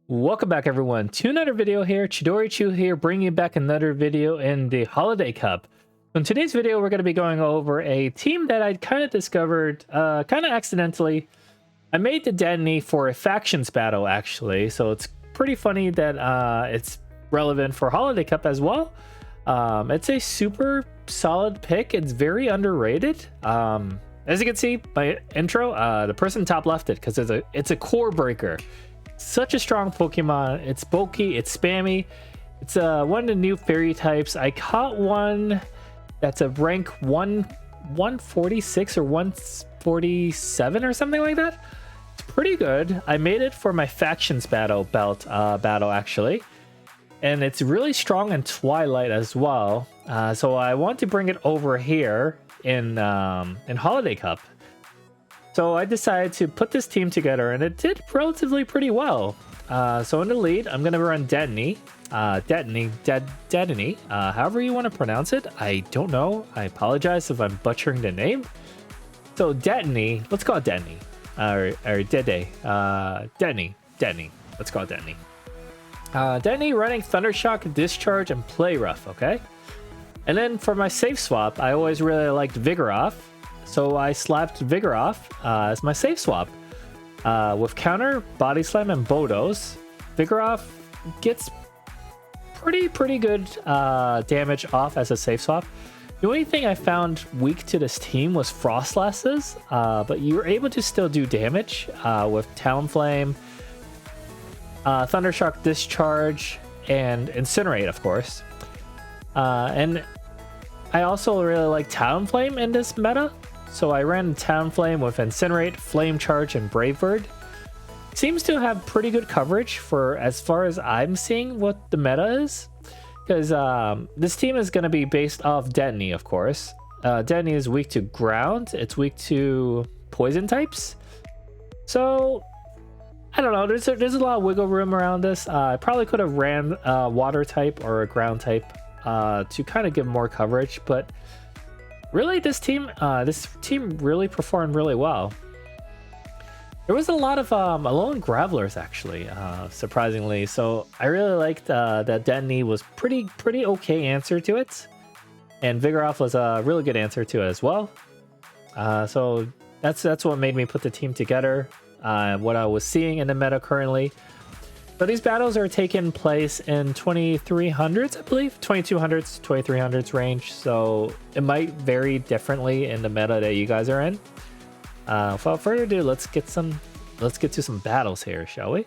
Welcome back everyone to another video here. Chidori here, bringing you back another video in the Holiday Cup. In today's video, we're going to be going over a team that I kind of discovered kind of accidentally. I made the Dedenne for a factions battle actually, so it's pretty funny that it's relevant for Holiday Cup as well. It's a super solid pick. It's very underrated. As you can see, my intro, the person top left it because it's a core breaker. Such a strong Pokemon. It's bulky, it's spammy. It's one of the new fairy types. I caught one that's a rank 146 or 147 or something like that. It's pretty good. I made it for my factions battle actually. And it's really strong in Twilight as well. So I want to bring it over here in Holiday Cup. So I decided to put this team together, and it did relatively pretty well. So in the lead, I'm going to run Dedenne. Dedenne, however you want to pronounce it. I don't know. I apologize if I'm butchering the name. So Dedenne, let's call it Dedenne. Or Dede. Dedenne. Let's call it Dedenne. Dedenne running Thundershock, Discharge, and Play Rough, okay? And then for my safe swap, I always really liked Vigoroth. So I slapped Vigoroth as my safe swap. With counter, body slam, and Bodos, Vigoroth gets pretty good damage off as a safe swap. The only thing I found weak to this team was Frostlasses, but you were able to still do damage with Talonflame, Thundershock, Discharge, and Incinerate, of course. And I also really like Talonflame in this meta. So I ran Talonflame with Incinerate, Flame Charge, and Brave Bird. Seems to have pretty good coverage for as far as I'm seeing what the meta is. Because this team is going to be based off Dedenne, of course. Dedenne is weak to ground. It's weak to poison types. So I don't know. There's a lot of wiggle room around this. I probably could have ran water type or a ground type to kind of give more coverage, but really, this team really performed really well. There was a lot of Alolan Gravelers actually, surprisingly. So I really liked that Dedenne was pretty okay answer to it, and Vigoroth was a really good answer to it as well. So that's what made me put the team together. What I was seeing in the meta currently. So these battles are taking place in 2300s, I believe, 2200s, 2300s range. So it might vary differently in the meta that you guys are in. Without further ado, let's get to some battles here, shall we?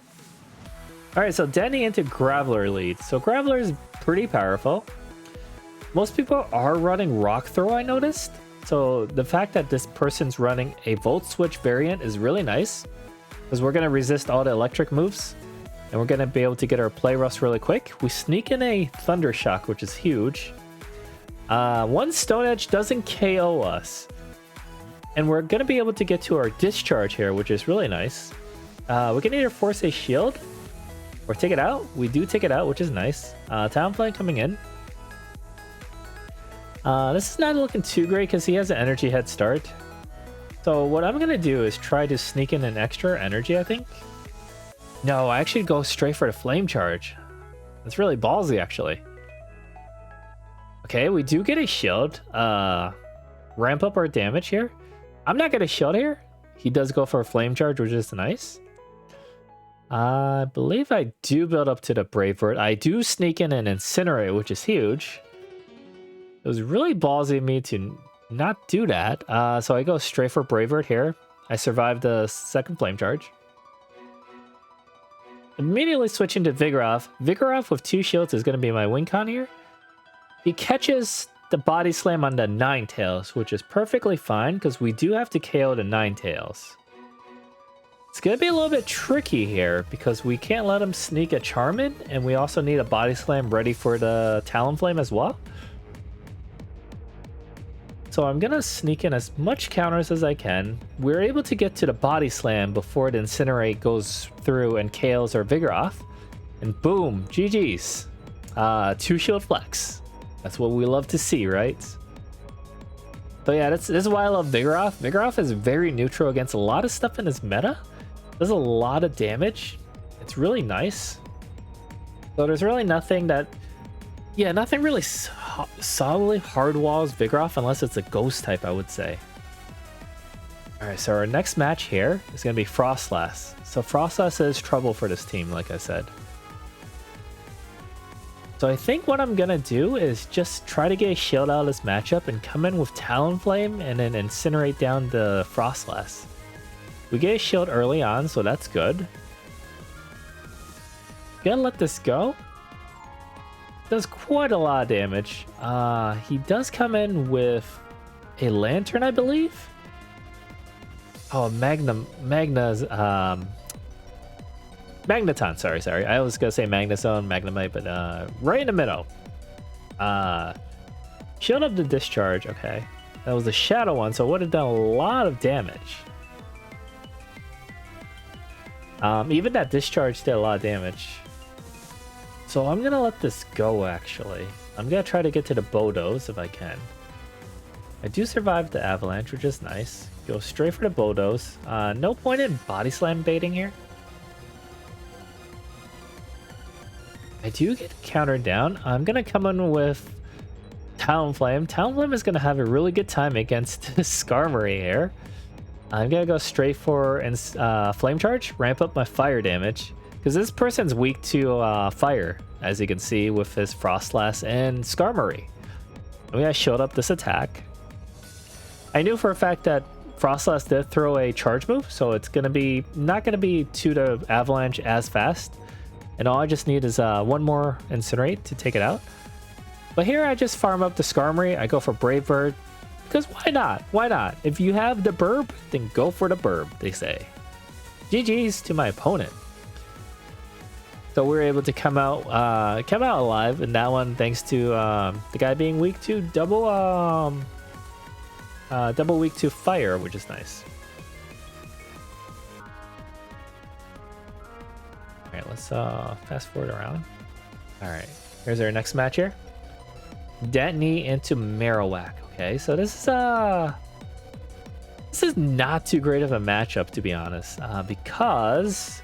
All right, so Dedenne into Graveler lead. So Graveler is pretty powerful. Most people are running Rock Throw, I noticed. So the fact that this person's running a Volt Switch variant is really nice, because we're gonna resist all the electric moves. And we're going to be able to get our Play Rough really quick. We sneak in a Thundershock, which is huge. One Stone Edge doesn't KO us. And we're going to be able to get to our Discharge here, which is really nice. We can either force a shield or take it out. We do take it out, which is nice. Talonflame coming in. This is not looking too great because he has an energy head start. So what I'm going to do is try to sneak in an extra energy, I think. No, I actually go straight for the Flame Charge. That's really ballsy, actually. Okay, we do get a shield. Ramp up our damage here. I'm not getting a shield here. He does go for a Flame Charge, which is nice. I believe I do build up to the Brave Bird. I do sneak in an Incinerate, which is huge. It was really ballsy of me to not do that. So I go straight for Brave Bird here. I survived the second Flame Charge. Immediately switching to Vigoroth. Vigoroth with 2 shields is going to be my win con here. He catches the Body Slam on the Ninetales, which is perfectly fine because we do have to KO the Ninetales. It's going to be a little bit tricky here because we can't let him sneak a Charmin, and we also need a Body Slam ready for the Talonflame as well. So I'm going to sneak in as much counters as I can. We're able to get to the Body Slam before the Incinerate goes through and KOs our Vigoroth. And boom, GG's. 2 shield flex. That's what we love to see, right? So yeah, this is why I love Vigoroth. Vigoroth is very neutral against a lot of stuff in his meta. Does a lot of damage. It's really nice. So there's really nothing that... Yeah, nothing really solidly hard walls Vigoroth unless it's a ghost type, I would say. Alright, so our next match here is going to be Frostlass. So Frostlass is trouble for this team, like I said. So I think what I'm going to do is just try to get a shield out of this matchup and come in with Talonflame and then incinerate down the Frostlass. We get a shield early on, so that's good. Gonna let this go. Does quite a lot of damage. He does come in with a lantern, I believe. Oh, Magna's Magneton. Sorry. I was gonna say Magnezone, Magnemite, but right in the middle. Shield up the discharge. Okay, that was the shadow one, so it would have done a lot of damage. Even that discharge did a lot of damage. So I'm gonna let this go. Actually, I'm gonna try to get to the Bodos if I can. I do survive the avalanche, which is nice. Go straight for the Bodos. No point in body slam baiting here. I do get countered down. I'm gonna come in with Talonflame. Talonflame is gonna have a really good time against Skarmory here. I'm gonna go straight for Flame Charge, ramp up my fire damage. Because this person's weak to fire, as you can see with his Frostlass and Skarmory. And we showed up this attack. I knew for a fact that Frostlass did throw a charge move, so it's gonna be not gonna be to the Avalanche as fast. And all I just need is one more Incinerate to take it out. But here I just farm up the Skarmory. I go for Brave Bird. Because why not? Why not? If you have the burb, then go for the burb, they say. GG's to my opponent. So we were able to come out alive in that one, thanks to the guy being weak to double weak to fire, which is nice. All right, let's fast forward around. All right, here's our next match here. Dedenne into Marowak. Okay, so this is not too great of a matchup, to be honest, because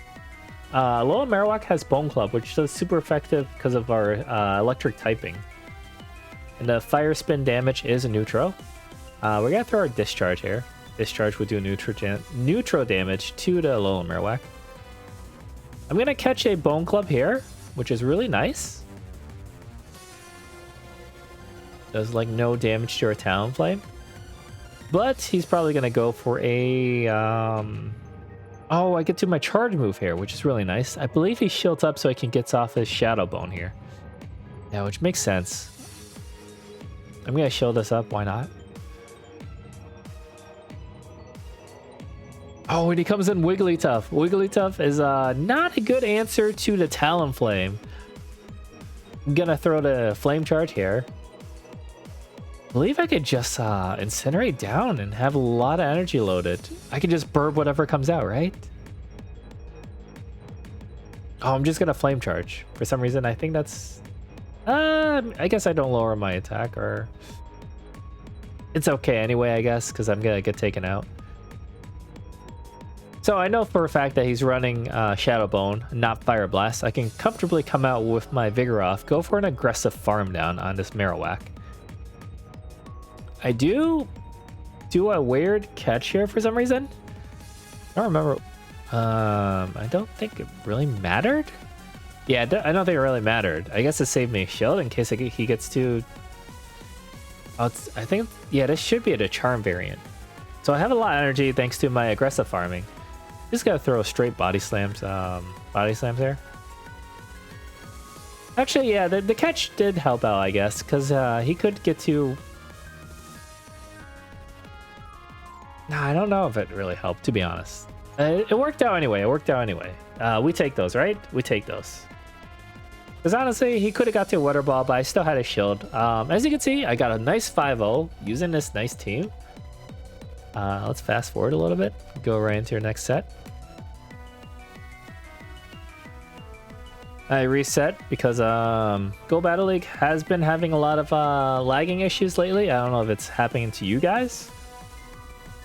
Lola Marowak has Bone Club, which is super effective because of our electric typing. And the fire spin damage is a neutral. We're gonna throw our discharge here. Discharge would do neutral damage to the Lola Marowak. I'm gonna catch a Bone Club here, which is really nice. Does like no damage to our Talonflame. But he's probably gonna go for a oh, I get to my charge move here, which is really nice. I believe he shields up so he can get off his Shadow Bone here. Yeah, which makes sense. I'm gonna shield this up, why not? Oh, and he comes in Wigglytuff. Wigglytuff is not a good answer to the Talonflame. I'm gonna throw the Flame Charge here. I believe I could just incinerate down and have a lot of energy loaded. I can just burb whatever comes out, right? Oh, I'm just gonna Flame Charge. For some reason, I think that's... I guess I don't lower my attack, or... It's okay anyway, I guess, because I'm gonna get taken out. So I know for a fact that he's running Shadow Bone, not Fire Blast. I can comfortably come out with my Vigoroth, go for an aggressive farm down on this Marowak. I do a weird catch here for some reason. I don't remember. I don't think it really mattered. Yeah, I don't think it really mattered. I guess it saved me a shield in case he gets to... Oh, I think, yeah, this should be a charm variant. So I have a lot of energy thanks to my aggressive farming. Just gotta throw straight body slams there. Actually, yeah, the catch did help out, I guess, because he could get to... Nah, I don't know if it really helped, to be honest. It worked out anyway. We take those, right? We take those. Because honestly, he could have got to a Weather Ball, but I still had a shield. As you can see, I got a nice 5-0 using this nice team. Let's fast forward a little bit. Go right into your next set. I reset because Go Battle League has been having a lot of lagging issues lately. I don't know if it's happening to you guys.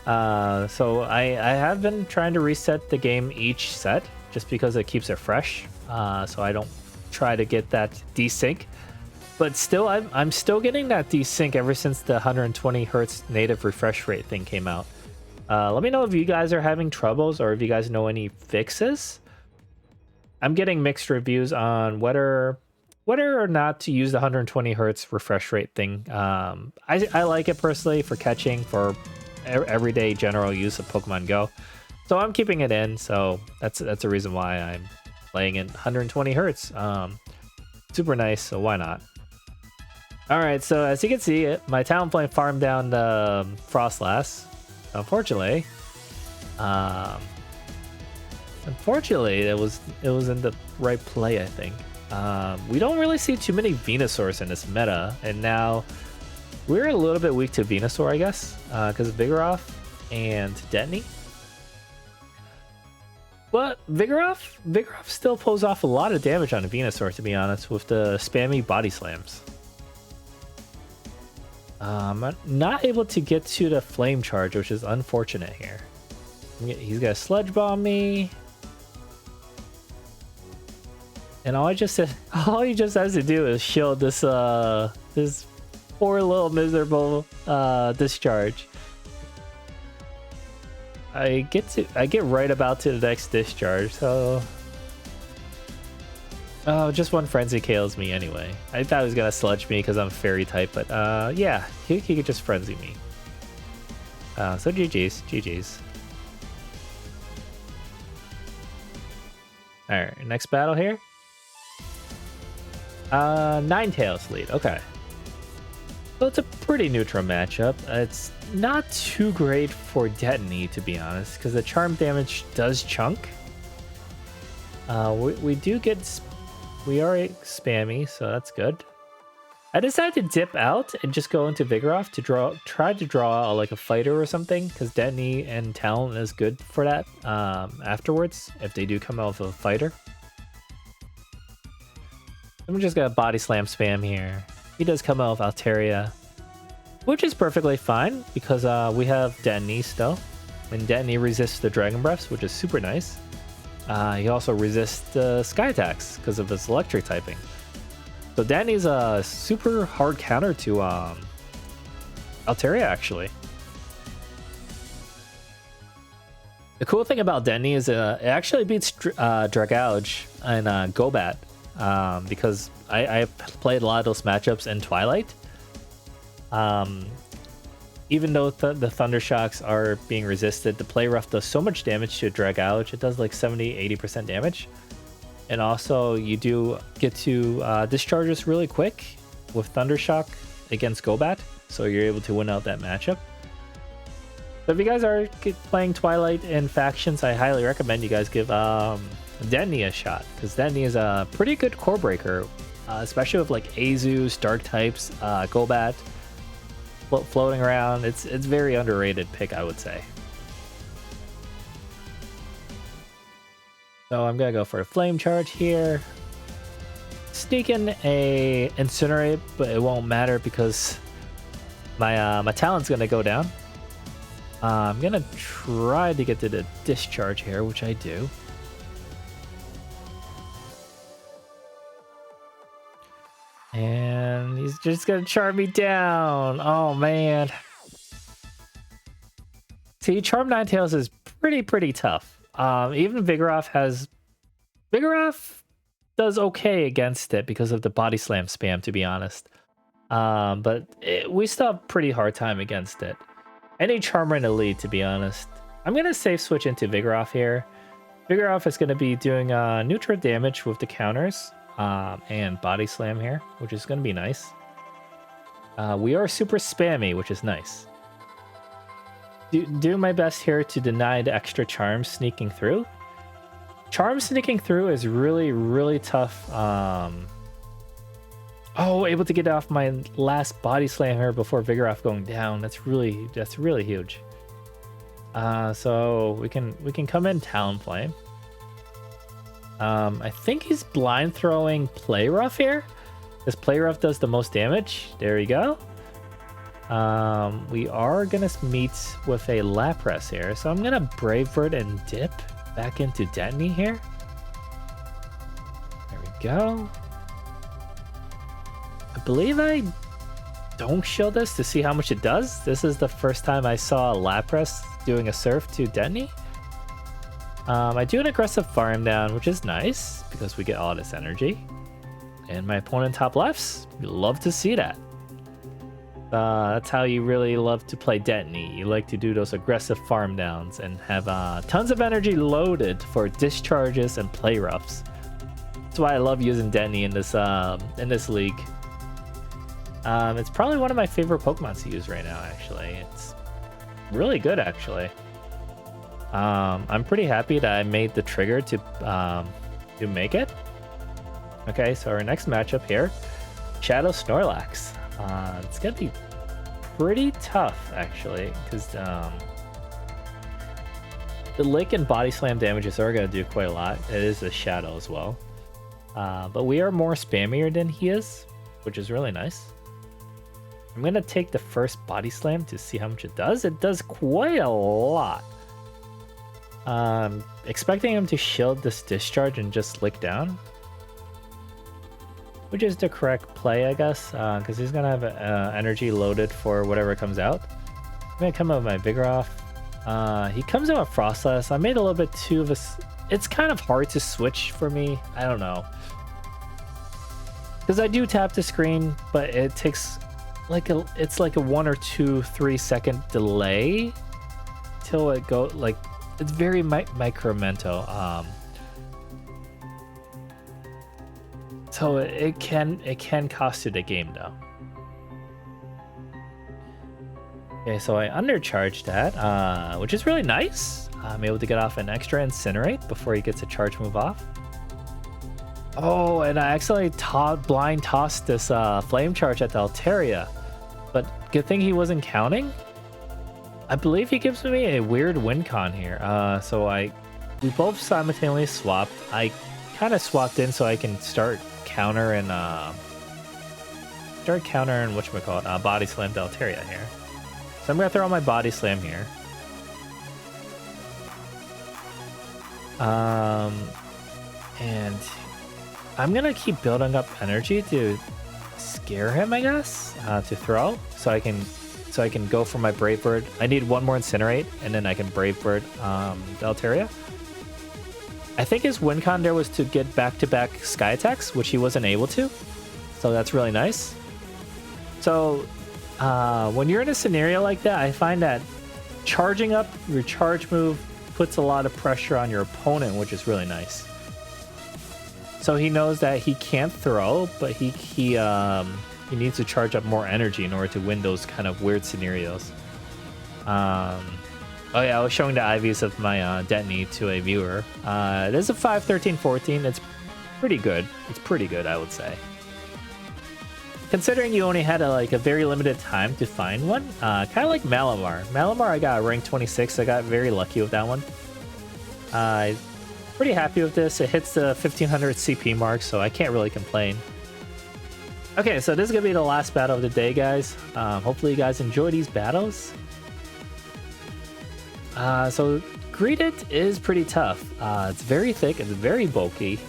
So I have been trying to reset the game each set just because it keeps it fresh. So I don't try to get that desync. But still, I'm still getting that desync ever since the 120 hertz native refresh rate thing came out. Let me know if you guys are having troubles or if you guys know any fixes. I'm getting mixed reviews on whether or not to use the 120 hertz refresh rate thing. I like it personally for catching, for everyday general use of Pokemon Go. So I'm keeping it in. So that's a reason why I'm playing in 120 hertz. Super nice. So why not? All right. So as you can see, my Talonflame farmed down the Frostlass. Unfortunately, it was in the right play, I think. We don't really see too many Venusaurs in this meta, and now we're a little bit weak to Venusaur, I guess, because of Vigoroth and Dedenne. But Vigoroth still pulls off a lot of damage on a Venusaur, to be honest, with the spammy body slams. I'm not able to get to the flame charge, which is unfortunate here. He's gonna sludge bomb me. And all he just has to do is shield this this poor little miserable discharge. I get right about to the next discharge, so just one frenzy kills me anyway. I thought he was gonna sludge me because I'm fairy type, but yeah, he could just frenzy me. So GG's. All right, next battle here. Ninetales lead. Okay. So it's a pretty neutral matchup. It's not too great for Dedenne, to be honest, because the charm damage does chunk. We are spammy, so that's good. I decided to dip out and just go into Vigoroth to try to draw like a fighter or something, because Dedenne and Talon is good for that afterwards if they do come out with a fighter. I'm just gonna body slam spam here. He does come out with Altaria, which is perfectly fine because we have Dedenne still, and Dedenne resists the Dragon Breaths, which is super nice. He also resists Sky Attacks because of his electric typing. So Dedenne's a super hard counter to Altaria, actually. The cool thing about Dedenne is it actually beats Dragouge and Golbat. Because I played a lot of those matchups in Twilight. Even though the Thunder Shocks are being resisted, the Play Rough does so much damage to Dragouge. It does like 70-80% damage. And also, you do get to discharge this really quick with Thunder Shock against Golbat, so you're able to win out that matchup. So if you guys are playing Twilight in factions, I highly recommend you guys give Dedenne a shot, because Dedenne is a pretty good core breaker, especially with like Azus, Dark types, Golbat floating around. It's very underrated pick, I would say. So I'm gonna go for a flame charge here. Sneak in a incinerate, but it won't matter because my talent's gonna go down. I'm gonna try to get to the discharge here, which I do. And he's just gonna charm me down. Oh man. See, Charm Ninetales is pretty tough. Even Vigoroth does okay against it because of the body slam spam, to be honest. But we still have a pretty hard time against it. Any Charmer in the lead, to be honest. I'm gonna safe switch into Vigoroth here. Vigoroth is gonna be doing neutral damage with the counters. And body slam here, which is going to be nice. We are super spammy, which is nice. Do my best here to deny the extra charms sneaking through. Charm sneaking through is really tough. Oh, able to get off my last body slam here before Vigoroth going down. That's really huge. So we can come in Talonflame. I think he's blind throwing Play Rough here. This Play Rough does the most damage. There we go. We are gonna meet with a Lapras here, so I'm gonna Brave Bird and dip back into Dedenne here. go. I believe I don't show this to see how much it does. This is the first time I saw a Lapras doing a surf to Dedenne. I do an aggressive farm down, which is nice because we get all this energy. And my opponent top lefts, you love to see that. That's how you really love to play Dedenne. You like to do those aggressive farm downs and have tons of energy loaded for discharges and play roughs. That's why I love using Dedenne in this league. It's probably one of my favorite Pokemon to use right now, actually. It's really good, actually. I'm pretty happy that I made the trigger to make it. Okay, so our next matchup here, Shadow Snorlax. It's gonna be pretty tough, actually, because the Lick and Body Slam damages are gonna do quite a lot. It is a Shadow as well. But we are more spammier than he is, which is really nice. I'm gonna take the first Body Slam to see how much it does. It does quite a lot. Expecting him to shield this discharge and just lick down, which is the correct play, I guess, because he's gonna have energy loaded for whatever comes out. I'm gonna come out with my Vigoroth. He comes out with Frostlass. I made a little bit too of a... It's kind of hard to switch for me. I don't know. Because I do tap the screen, but it takes it's like a 1 or 2, 3 second delay till it go like it's very micromento. So it can cost you the game though. Okay, so I undercharged that, which is really nice. I'm able to get off an extra Incinerate before he gets a charge move off. Oh, and I accidentally blind tossed this flame charge at the Altaria, but good thing he wasn't counting. I believe he gives me a weird win con here. So we both simultaneously swapped. I kind of swapped in so I can start countering whatchamacallit, Body Slam to Altaria here. So I'm gonna throw on my Body Slam here. And I'm gonna keep building up energy to scare him, I guess, to throw, so I can go for my Brave Bird. I need one more Incinerate, and then I can Brave Bird the Altaria. I think his win con there was to get back-to-back Sky Attacks, which he wasn't able to, so that's really nice. So when you're in a scenario like that, I find that charging up your charge move puts a lot of pressure on your opponent, which is really nice. So he knows that he can't throw, but he needs to charge up more energy in order to win those kind of weird scenarios. Oh yeah, I was showing the IVs of my Dedenne to a viewer. It is a 5, 13, 14. It's pretty good. It's pretty good, I would say. Considering you only had a very limited time to find one, kind of like Malamar. Malamar, I got rank 26. I got very lucky with that one. Pretty happy with this. It hits the 1500 CP mark, so I can't really complain. Okay, so this is gonna be the last battle of the day, guys. Hopefully you guys enjoy these battles. So Greedent is pretty tough. It's very thick. It's very bulky.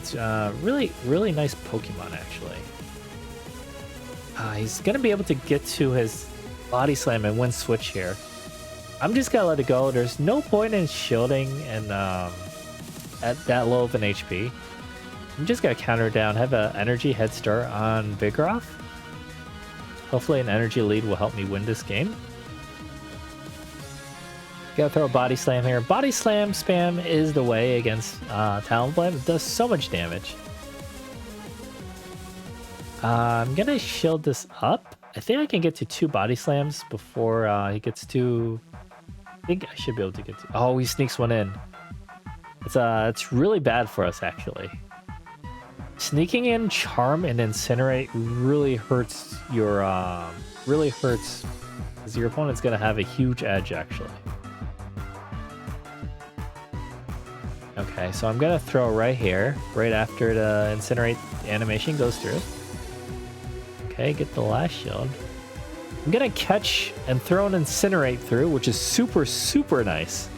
It's really nice Pokemon, actually. He's gonna be able to get to his Body Slam and win switch here. I'm just gonna let it go. There's no point in shielding and at that low of an HP. I'm just gonna counter down, have an energy head start on Vigoroth. Hopefully an energy lead will help me win this game. Gotta throw a Body Slam here. Body Slam spam is the way against Talonflame. It does so much damage. I'm gonna shield this up. I think I can get to 2 Body Slams before he gets to... I think I should be able to get to... Oh, he sneaks one in. It's really bad for us, actually. Sneaking in Charm and Incinerate really hurts your... really hurts, because your opponent's gonna have a huge edge, actually. Okay, so I'm gonna throw right here, right after the Incinerate animation goes through. Okay, get the last shield. I'm gonna catch and throw an Incinerate through, which is super nice.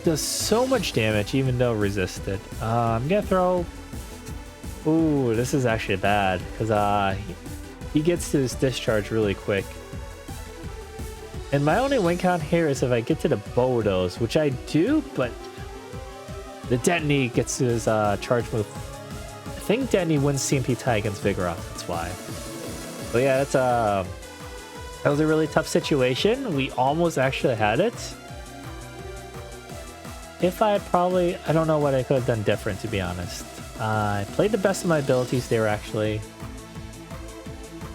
Does so much damage even though resisted. I'm gonna throw... Ooh, this is actually bad because he gets to his discharge really quick. And my only win count here is if I get to the Bodos, which I do, but the Dedenne gets to his charge move. I think Dedenne wins CMP tie against Vigoroth, that's why. But yeah, that was a really tough situation. We almost actually had it. If I don't know what I could have done different, to be honest. I played the best of my abilities there, actually.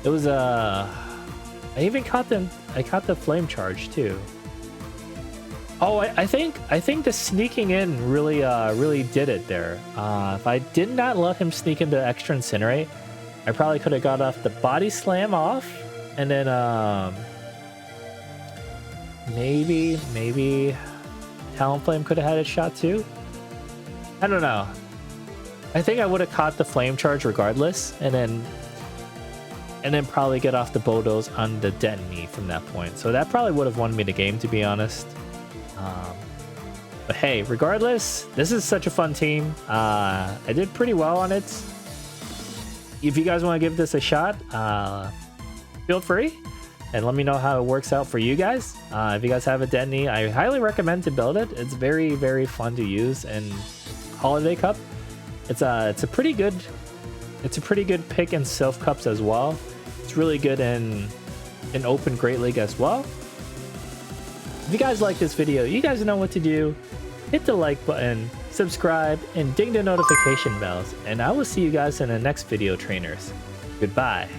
It was I even caught the flame charge too. Oh, I think the sneaking in really did it there. If I did not let him sneak into extra incinerate, I probably could have got off the body slam off, and then maybe Talonflame could have had a shot too. I don't know. I think I would have caught the flame charge regardless, and then probably get off the Bodos on the Dedenne from that point. So that probably would have won me the game, to be honest. But hey, regardless, this is such a fun team. I did pretty well on it. If you guys want to give this a shot, feel free and let me know how it works out for you guys. If you guys have a Dedenne, I highly recommend to build it. It's very, very fun to use in Holiday Cup. It's a pretty good pick in Sylph Cups as well. It's really good in Open Great League as well. If you guys like this video, you guys know what to do. Hit the like button, subscribe, and ding the notification bells. And I will see you guys in the next video, trainers. Goodbye.